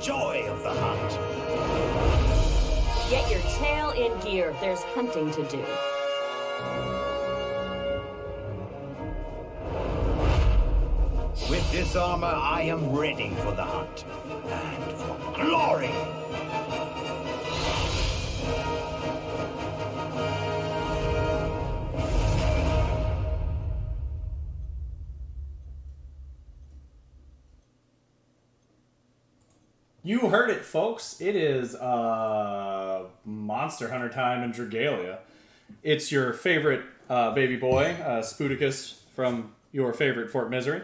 joy of the hunt. Get your tail in gear. There's hunting to do. With this armor, I am ready for the hunt. And for glory! You heard it, folks. It is Monster Hunter time in Dragalia. It's your favorite baby boy, Spudicus, from your favorite Fort Misery.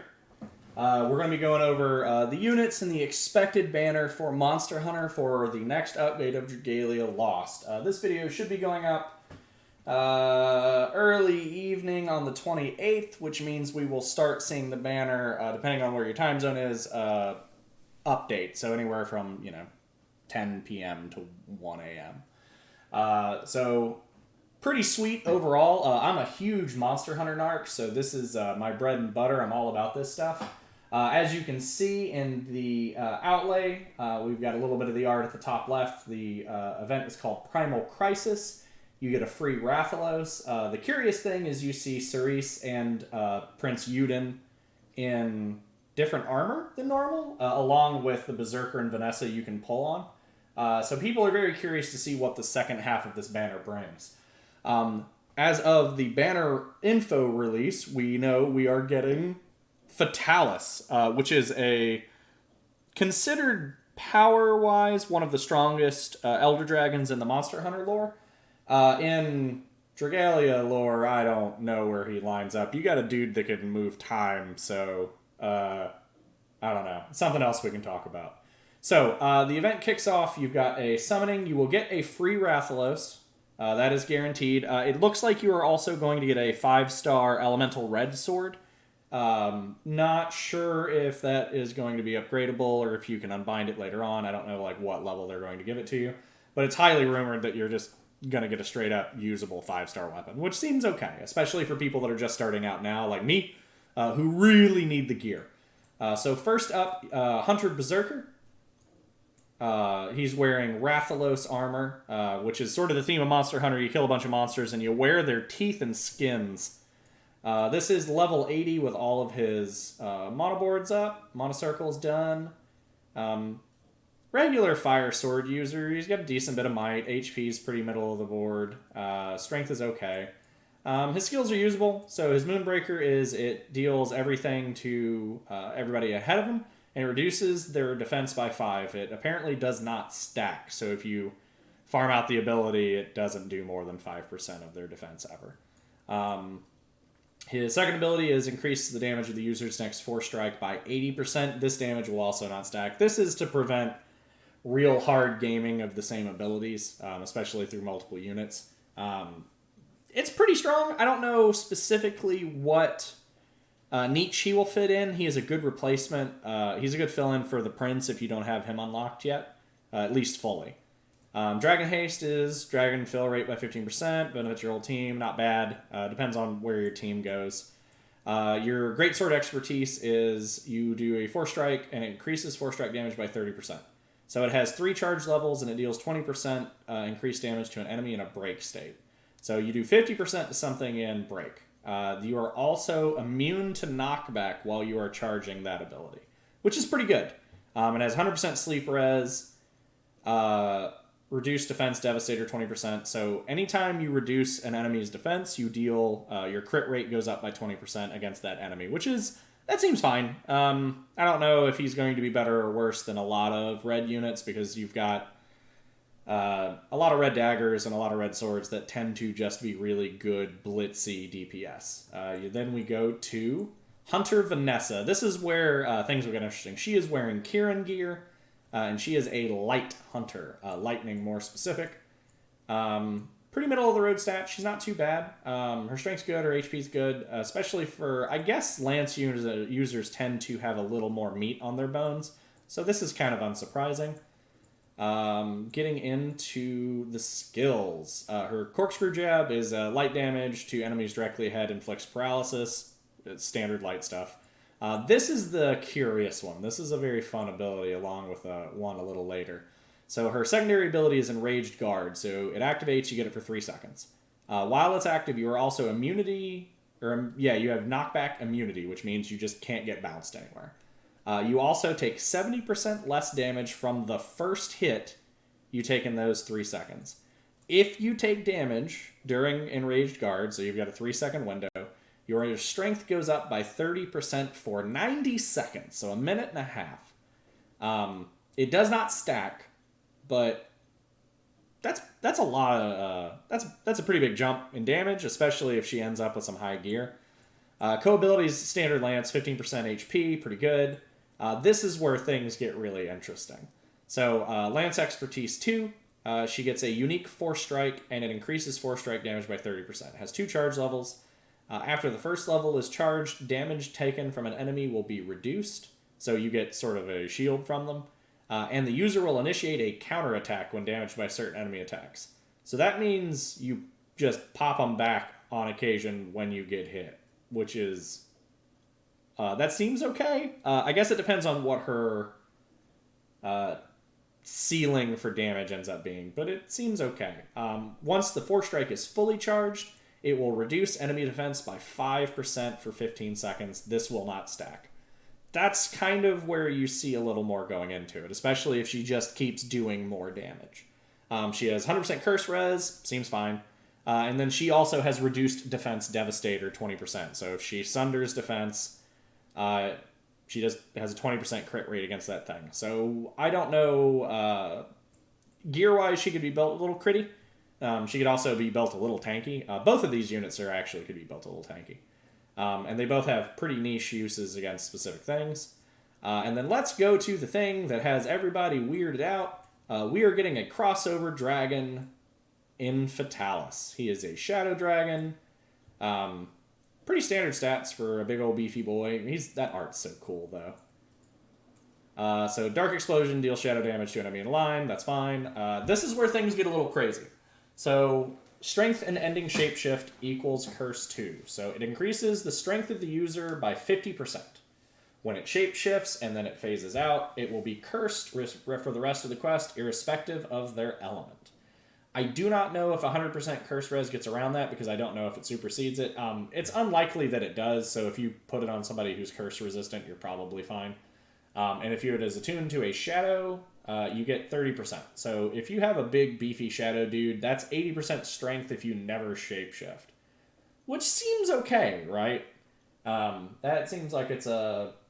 We're going to be going over the units and the expected banner for Monster Hunter for the next update of Dragalia Lost. This video should be going up early evening on the 28th, which means we will start seeing the banner, depending on where your time zone is, update. So anywhere from, 10 p.m. to 1 a.m. So pretty sweet overall. I'm a huge Monster Hunter narc, so this is my bread and butter. I'm all about this stuff. As you can see in the outlay, we've got a little bit of the art at the top left. The event is called Primal Crisis. You get a free Rathalos. The curious thing is you see Cerise and Prince Yuden in different armor than normal, along with the Berserker and Vanessa you can pull on. So people are very curious to see what the second half of this banner brings. As of the banner info release, we know we are getting Fatalis, which is considered power-wise one of the strongest Elder Dragons in the Monster Hunter lore. In Dragalia lore, I don't know where he lines up. You got a dude that can move time, so I don't know. Something else we can talk about. So, the event kicks off. You've got a summoning. You will get a free Rathalos. That is guaranteed. It looks like you are also going to get a 5-star Elemental Red Sword. Not sure if that is going to be upgradable or if you can unbind it later on. I don't know what level they're going to give it to you. But it's highly rumored that you're just going to get a straight up usable 5-star weapon, which seems okay, especially for people that are just starting out now, like me, who really need the gear. So first up, Hunter Berserker. He's wearing Rathalos armor, which is sort of the theme of Monster Hunter. You kill a bunch of monsters and you wear their teeth and skins. This is level 80 with all of his monoboards up, monocircles done. Regular fire sword user. He's got a decent bit of might. HP is pretty middle of the board. Strength is okay. His skills are usable. So his Moonbreaker it deals everything to everybody ahead of him, and it reduces their defense by 5. It apparently does not stack. So if you farm out the ability, it doesn't do more than 5% of their defense ever. His second ability is increase the damage of the user's next 4 strike by 80%. This damage will also not stack. This is to prevent real hard gaming of the same abilities, especially through multiple units. It's pretty strong. I don't know specifically what niche he will fit in. He is a good replacement. He's a good fill-in for the Prince if you don't have him unlocked yet, at least fully. Dragon Haste is Dragon fill rate by 15%, benefits your whole team, not bad. Depends on where your team goes. Your Greatsword Expertise is you do a 4-strike and it increases 4-strike damage by 30%. So it has 3 charge levels and it deals 20% increased damage to an enemy in a break state. So you do 50% to something in break. You are also immune to knockback while you are charging that ability, which is pretty good. It has 100% sleep res, reduced defense devastator 20%. So anytime you reduce an enemy's defense, you deal your crit rate goes up by 20% against that enemy, that seems fine. I don't know if he's going to be better or worse than a lot of red units because you've got a lot of red daggers and a lot of red swords that tend to just be really good blitzy DPS. Then we go to Hunter Vanessa. This is where things will get interesting. She is wearing Kirin gear, and she is a light hunter, lightning more specific. Pretty middle of the road stat. She's not too bad. Her strength's good, her HP's good, especially for, I guess, lance users tend to have a little more meat on their bones, so this is kind of unsurprising. Getting into the skills. Her corkscrew jab is light damage to enemies directly ahead, inflicts paralysis. It's standard light stuff. This is the curious one. This is a very fun ability, along with one a little later. So her secondary ability is Enraged Guard. So it activates, you get it for 3 seconds. While it's active, you are also immunity, you have knockback immunity, which means you just can't get bounced anywhere. You also take 70% less damage from the first hit you take in those 3 seconds. If you take damage during Enraged Guard, so you've got a 3-second window, your strength goes up by 30% for 90 seconds, so a minute and a half. It does not stack, but that's a lot of that's a pretty big jump in damage, especially if she ends up with some high gear. Co-abilities, standard lance, 15% HP, pretty good. This is where things get really interesting. So lance expertise 2, she gets a unique force strike, and it increases force strike damage by 30%. It has 2 charge levels. After the first level is charged, damage taken from an enemy will be reduced, so you get sort of a shield from them. And the user will initiate a counterattack when damaged by certain enemy attacks. So that means you just pop them back on occasion when you get hit, which is... that seems okay. I guess it depends on what her ceiling for damage ends up being, but it seems okay. Once the Force Strike is fully charged, it will reduce enemy defense by 5% for 15 seconds. This will not stack. That's kind of where you see a little more going into it, especially if she just keeps doing more damage. She has 100% curse res, seems fine. And then she also has reduced defense devastator 20%. So if she sunders defense, she just has a 20% crit rate against that thing. So I don't know. Gear-wise, she could be built a little critty. She could also be built a little tanky. Both of these units could be built a little tanky. And they both have pretty niche uses against specific things. And then let's go to the thing that has everybody weirded out. We are getting a crossover dragon in Fatalis. He is a shadow dragon. Pretty standard stats for a big old beefy boy. That art's so cool, though. So Dark Explosion deals shadow damage to an enemy in line. That's fine. This is where things get a little crazy. So Strength and Ending Shapeshift equals Curse 2. So it increases the strength of the user by 50%. When it shapeshifts and then it phases out, it will be cursed for the rest of the quest, irrespective of their element. I do not know if 100% curse res gets around that, because I don't know if it supersedes it. It's unlikely that it does, so if you put it on somebody who's curse resistant, you're probably fine. And if it is attuned to a shadow, you get 30%. So if you have a big beefy shadow dude, that's 80% strength if you never shapeshift. Which seems okay, right? That seems like it's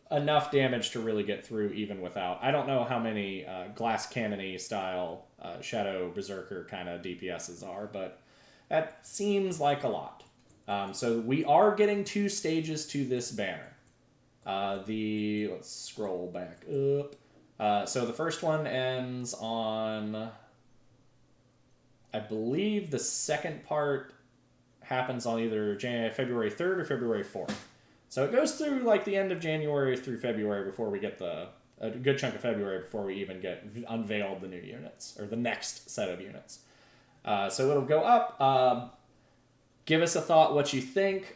enough damage to really get through even without. I don't know how many glass cannon-y style shadow berserker kind of DPSs are, but that seems like a lot. So we are getting 2 stages to this banner. Let's scroll back up. So the first one ends on, I believe the second part happens on either February 3rd or February 4th. So it goes through like the end of January through February before we get a good chunk of February before we even get unveiled the new units, or the next set of units. So it'll go up. Give us a thought what you think.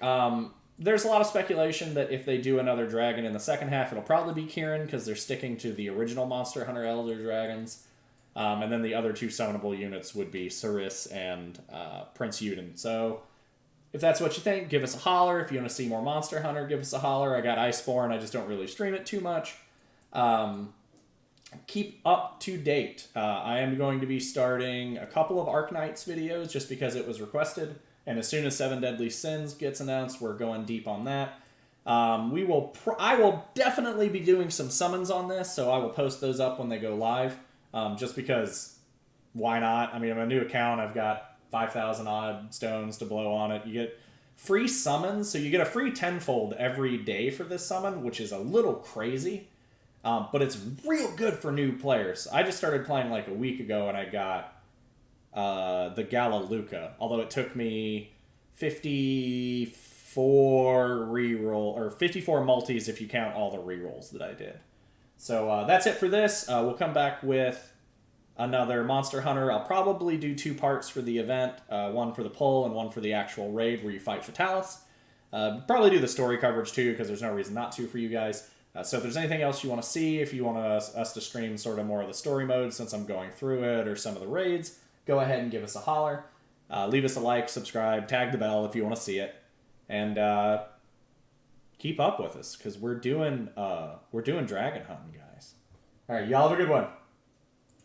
There's a lot of speculation that if they do another dragon in the second half, it'll probably be Kieran, because they're sticking to the original Monster Hunter Elder Dragons. And then the other 2 summonable units would be Ceris and Prince Yuden. So if that's what you think, give us a holler. If you want to see more Monster Hunter, give us a holler. I got Iceborne. I just don't really stream it too much. Keep up to date. I am going to be starting a couple of Arknights videos just because it was requested. And as soon as 7 Deadly Sins gets announced, we're going deep on that. I will definitely be doing some summons on this, so I will post those up when they go live. Just because, why not? I mean, I'm a new account. I've got 5,000 odd stones to blow on it. You get free summons, so you get a free tenfold every day for this summon, which is a little crazy. But it's real good for new players. I just started playing like a week ago, and I got the Galaluka, although it took me 54 reroll, or 54 multis if you count all the rerolls that I did. So that's it for this. We'll come back with another Monster Hunter. I'll probably do 2 parts for the event, one for the poll and one for the actual raid where you fight Fatalis. Probably do the story coverage too, because there's no reason not to for you guys. So if there's anything else you want to see, if you want us to stream sort of more of the story mode since I'm going through it, or some of the raids, go ahead and give us a holler. Leave us a like, subscribe, tag the bell if you want to see it, and keep up with us because we're doing dragon hunting, guys. All right, y'all have a good one.